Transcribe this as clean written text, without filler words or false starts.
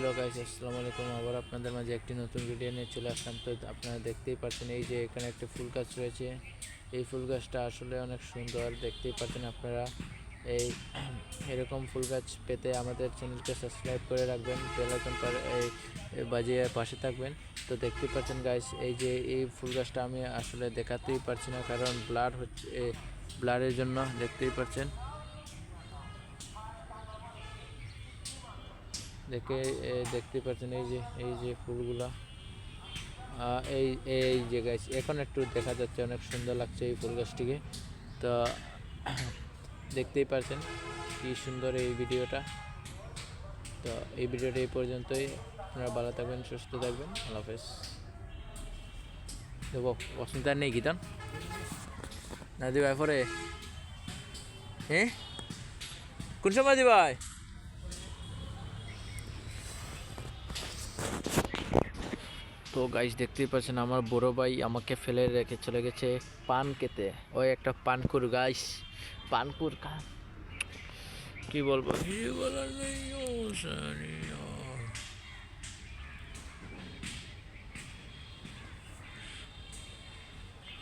Hello guys, আসসালামু আলাইকুম। আবার আপনাদের মাঝে একটি নতুন ভিডিও নিয়ে চলে আসলাম। তো আপনারা দেখতেই পাচ্ছেন এই যে এখানে একটা ফুল গাছ রয়েছে। এই ফুল গাছটা আসলে অনেক সুন্দর, দেখতেই পাচ্ছেন আপনারা। এই এরকম ফুল গাছ পেতে আমাদের চ্যানেলকে সাবস্ক্রাইব করে রাখবেন, বেল আইকন বাজিয়ে পাশে থাকবেন। তো দেখতেই পাচ্ছেন গাইস, এই যে এই ফুল গাছটা আমি আসলে দেখাতেই পারছি না, কারণ ব্লার হচ্ছে, ব্লারের জন্য। দেখতেই পাচ্ছেন, দেখতে পাচ্ছেন এই যে ফুলগুলা, এই এই যে গাছ এখন একটু দেখা যাচ্ছে, অনেক সুন্দর লাগছে এই ফুল গাছটিকে। তো দেখতেই পাচ্ছেন কি সুন্দর এই ভিডিওটা। তো এই ভিডিওটা এই পর্যন্তই। আপনারা ভালো থাকবেন, সুস্থ থাকবেন। আল্লাহ হাফেজ। দেখো অসুবিধা নেই গীতান না দি ভাই পরে, হ্যাঁ কোন সময় দি ভাই? তো গাইস দেখতেই পাচ্ছেন, আমার বড় ভাই আমাকে ফেলে রেখে চলে গেছে পান খেতে। ওই একটা পানকুর গাইস, পানকুর কি বলবো, কিছু বলার নেই।